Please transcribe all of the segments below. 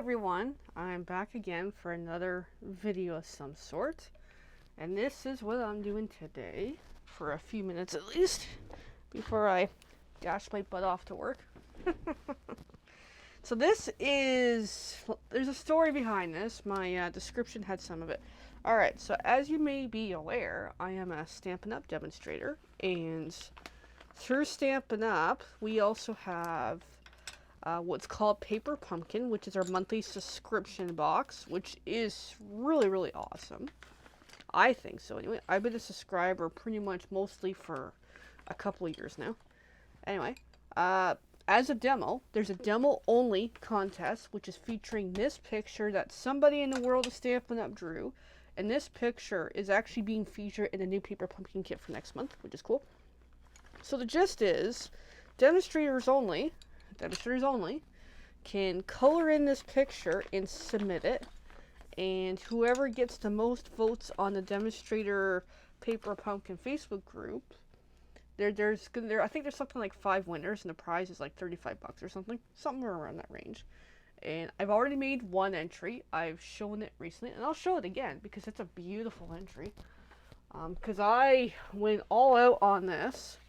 everyone, I'm back again for another video of some sort, and this is what I'm doing today for a few minutes at least before I dash my butt off to work. So there's a story behind this. My description had some of it. Alright, so as you may be aware, I am a Stampin' Up! Demonstrator, and through Stampin' Up! We also have what's called Paper Pumpkin, which is our monthly subscription box, which is really, really awesome. I think so. Anyway, I've been a subscriber pretty much mostly for a couple of years now. Anyway, as a demo, there's a demo-only contest, which is featuring this picture that somebody in the world of Stampin' Up! Drew, and this picture is actually being featured in a new Paper Pumpkin kit for next month, which is cool. So the gist is, demonstrators only can color in this picture and submit it, and whoever gets the most votes on the Demonstrator Paper Pumpkin Facebook group, I think there's something like 5 winners, and the prize is like $35 or somewhere around that range. And I've already made one entry. I've shown it recently, and I'll show it again because it's a beautiful entry. Because I went all out on this.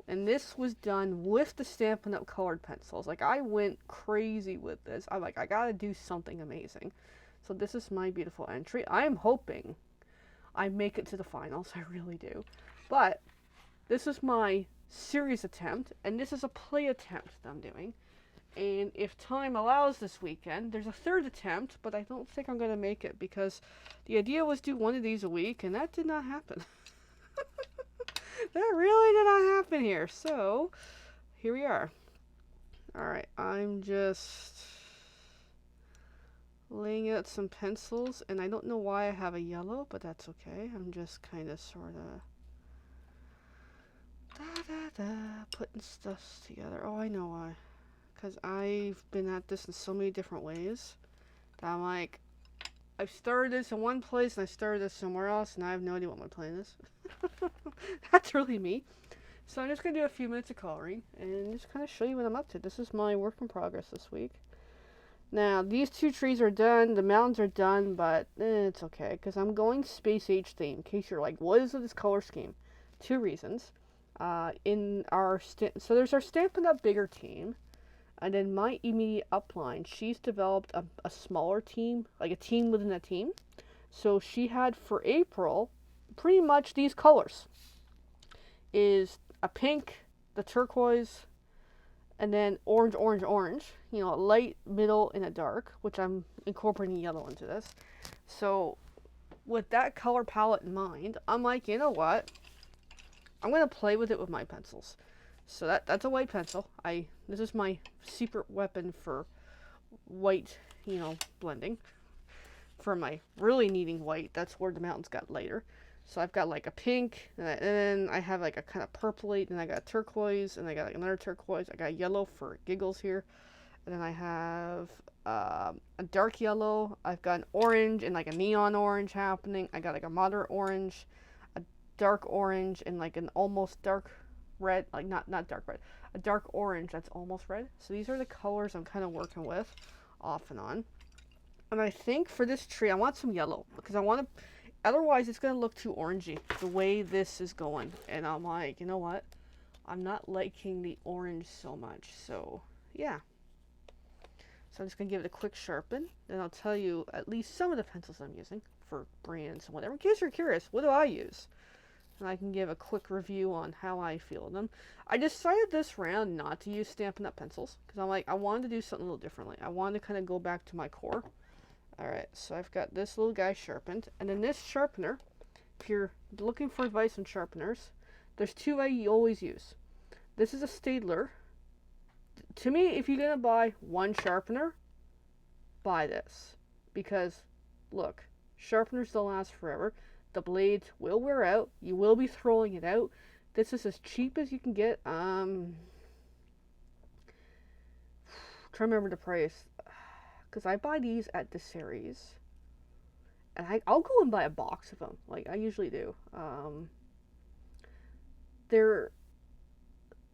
And this was done with the Stampin' Up! Colored pencils. Like, I went crazy with this. I'm like, I gotta do something amazing. So this is my beautiful entry. I'm hoping I make it to the finals. I really do. But this is my series attempt, and this is a play attempt that I'm doing. And if time allows this weekend, there's a third attempt, but I don't think I'm gonna make it because the idea was do one of these a week, and that did not happen. That really did not happen here. So, here we are. Alright, I'm just laying out some pencils, and I don't know why I have a yellow, but that's okay. I'm just kind of sort of putting stuff together. Oh, I know why. Because I've been at this in so many different ways that I'm like, I've started this in one place and I started this somewhere else, and I have no idea what my plan is. That's really me. So I'm just going to do a few minutes of coloring and just kind of show you what I'm up to. This is my work in progress this week. Now, these two trees are done. The mountains are done, but it's okay because I'm going Space Age theme. In case you're like, what is this color scheme? 2 reasons. So there's our Stampin' Up! Bigger team. And then my immediate upline, she's developed a smaller team, like a team within a team. So she had for April pretty much these colors. Is a pink, the turquoise, and then orange, orange, orange. You know, a light, middle, and a dark, which I'm incorporating yellow into this. So with that color palette in mind, I'm like, you know what? I'm going to play with it with my pencils. So that's a white pencil. This is my secret weapon for white, blending. For my really needing white, that's where the mountains got lighter. So I've got like a pink, and then I have like a kind of purpley, and I got a turquoise, and I got like another turquoise. I got yellow for giggles here. And then I have a dark yellow. I've got an orange and like a neon orange happening. I got like a moderate orange, a dark orange, and like an almost dark red, like not dark red, a dark orange that's almost red. So these are the colors I'm kind of working with off and on. And I think for this tree, I want some yellow because I want to, otherwise it's going to look too orangey the way this is going. And I'm like, you know what? I'm not liking the orange so much. So, yeah. So I'm just going to give it a quick sharpen. Then I'll tell you at least some of the pencils I'm using for brands and whatever. In case you're curious, what do I use? And I can give a quick review on how I feel them. I decided this round not to use Stampin' Up! Pencils because I'm like, I wanted to do something a little differently. I wanted to kind of go back to my core. Alright, so I've got this little guy sharpened. And then this sharpener, if you're looking for advice on sharpeners, there's 2 I always use. This is a Staedtler. To me, if you're going to buy one sharpener, buy this. Because, look, sharpeners don't last forever. The blades will wear out. You will be throwing it out. This is as cheap as you can get. Try to remember the price. Because I buy these at the series. And I'll go and buy a box of them. Like, I usually do. They're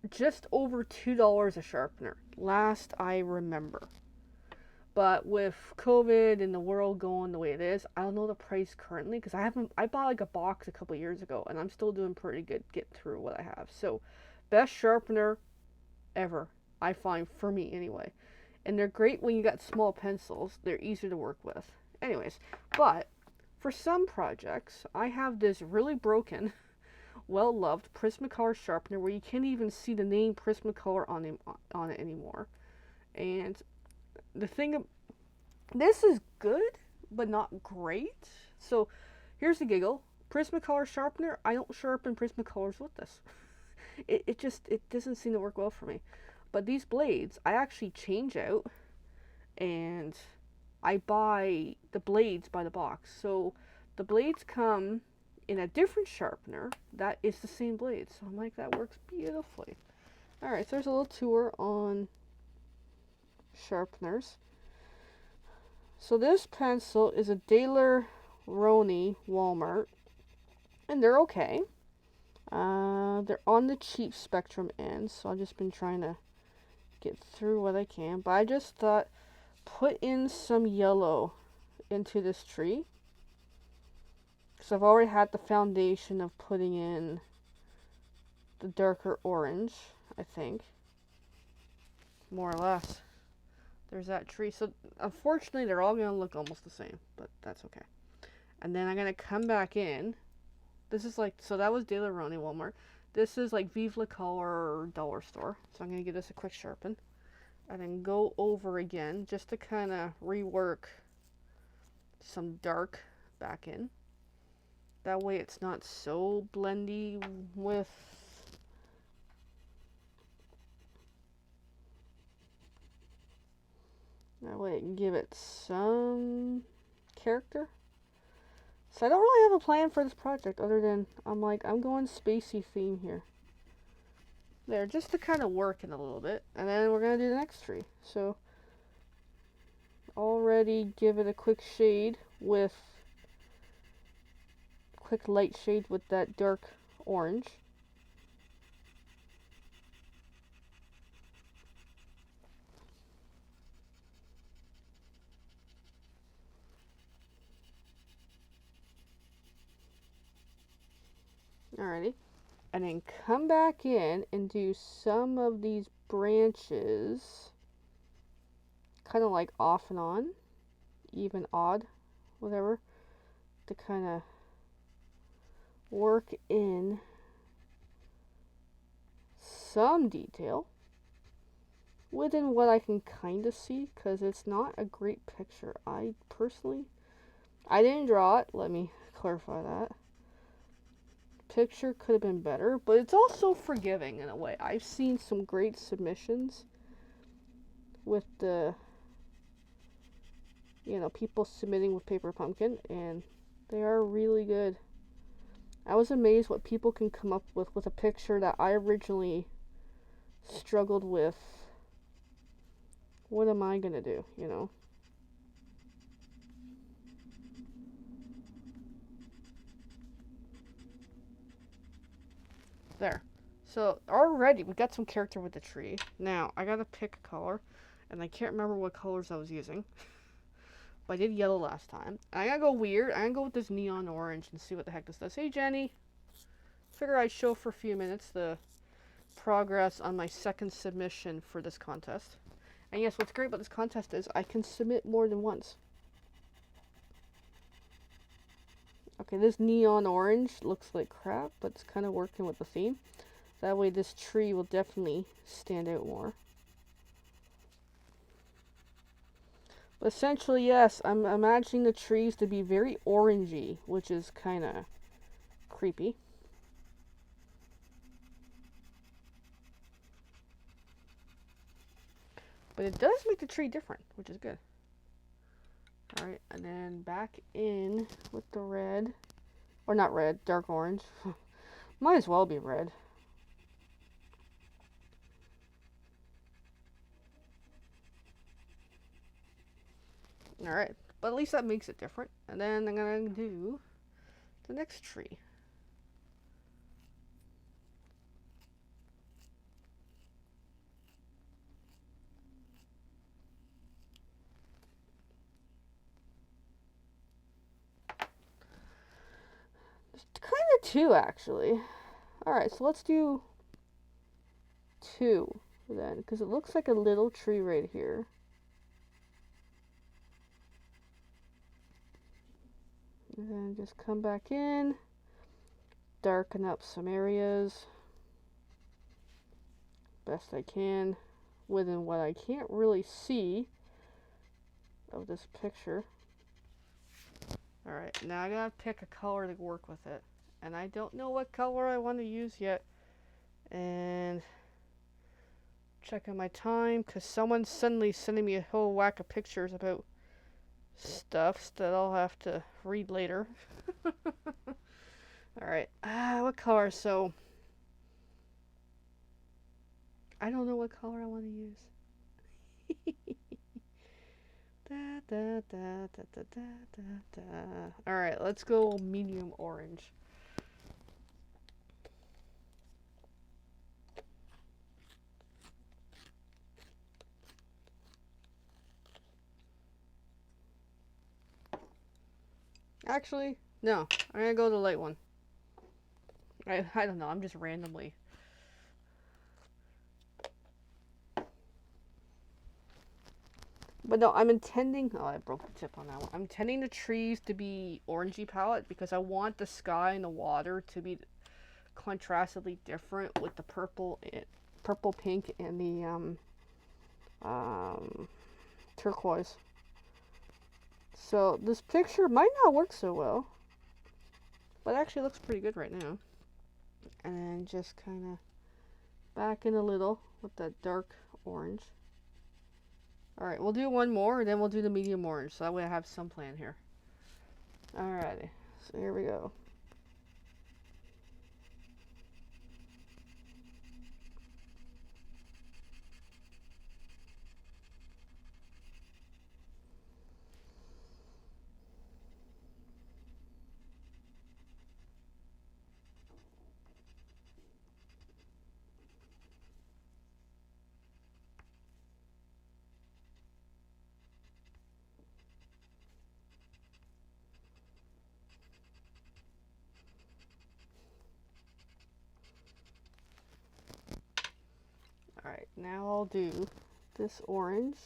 just over $2 a sharpener. Last I remember. But with COVID and the world going the way it is, I don't know the price currently because I bought like a box a couple years ago and I'm still doing pretty good getting through what I have. So, best sharpener ever, I find, for me anyway. And they're great when you got small pencils. They're easier to work with. Anyways, but for some projects, I have this really broken, well-loved Prismacolor sharpener where you can't even see the name Prismacolor on it anymore. And the thing, this is good, but not great. So here's the giggle. Prismacolor sharpener, I don't sharpen Prismacolors with this. It doesn't seem to work well for me. But these blades, I actually change out and I buy the blades by the box. So the blades come in a different sharpener that is the same blade. So I'm like, that works beautifully. Alright, so there's a little tour on sharpeners. So this pencil is a Daler Rowney Walmart, and they're okay. They're on the cheap spectrum end, so I've just been trying to get through what I can. But I just thought, put in some yellow into this tree, because I've already had the foundation of putting in the darker orange, I think, more or less. There's that tree. So unfortunately, they're all going to look almost the same, but that's okay. And then I'm going to come back in. This is like, so that was De La Roni Walmart. This is like Vive La Color dollar store. So I'm going to give this a quick sharpen. And then go over again just to kind of rework some dark back in. That way it's not so blendy with that way it can give it some character. So I don't really have a plan for this project other than I'm going spacey theme here. There, just to kind of work it a little bit. And then we're going to do the next tree. So already give it a quick shade with quick light shade with that dark orange. Alrighty. And then come back in and do some of these branches kind of like off and on, even odd, whatever, to kind of work in some detail within what I can kind of see, because it's not a great picture. I didn't draw it, let me clarify that. Picture could have been better, but it's also forgiving in a way. I've seen some great submissions with the, people submitting with Paper Pumpkin, and they are really good. I was amazed what people can come up with a picture that I originally struggled with. What am I gonna do, There. So already we got some character with the tree. Now I gotta pick a color, and I can't remember what colors I was using. But I did yellow last time. And I gotta go weird. I'm gonna go with this neon orange and see what the heck this does. Hey Jenny. Figure I'd show for a few minutes the progress on my second submission for this contest. And yes, what's great about this contest is I can submit more than once. Okay, this neon orange looks like crap, but it's kind of working with the theme. That way this tree will definitely stand out more. But essentially, yes, I'm imagining the trees to be very orangey, which is kind of creepy. But it does make the tree different, which is good. Alright, and then back in with the red. Or not red, dark orange. Might as well be red. Alright, but at least that makes it different. And then I'm going to do the next tree. did 2 actually. Alright, so let's do 2 then, because it looks like a little tree right here. And then just come back in, darken up some areas best I can within what I can't really see of this picture. Alright, now I gotta pick a color to work with it. And I don't know what color I want to use yet. And checking my time, because someone's suddenly sending me a whole whack of pictures about stuff that I'll have to read later. Alright, what color? So, I don't know what color I want to use. Alright, let's go medium orange. Actually, no. I'm gonna go the light one. I don't know. I'm just randomly. But no, I'm intending... Oh, I broke the tip on that one. I'm intending the trees to be orangey palette because I want the sky and the water to be contrastedly different with the purple, pink, and the turquoise. So this picture might not work so well, but it actually looks pretty good right now. And then just kind of back in a little with that dark orange. Alright, we'll do one more, and then we'll do the medium orange, so that way I have some plan here. Alrighty, so here we go. Alright, now I'll do this orange.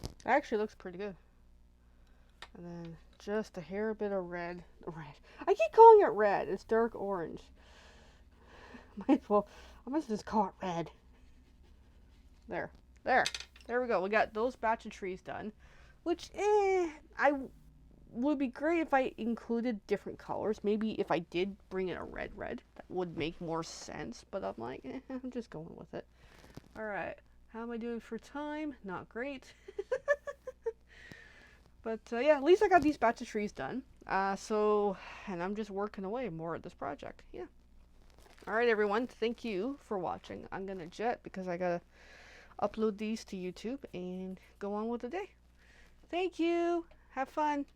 It actually looks pretty good. And then just a hair bit of red. I keep calling it red. It's dark orange. Might as well. I must just call it red. There. There we go. We got those batch of trees done. Which, I would be great if I included different colors. Maybe if I did bring in a red, that would make more sense. But I'm like, I'm just going with it. Alright. How am I doing for time? Not great. But yeah, at least I got these batch of trees done. And I'm just working away more at this project. Yeah. Alright, everyone. Thank you for watching. I'm going to jet because I got to upload these to YouTube and go on with the day. Thank you. Have fun.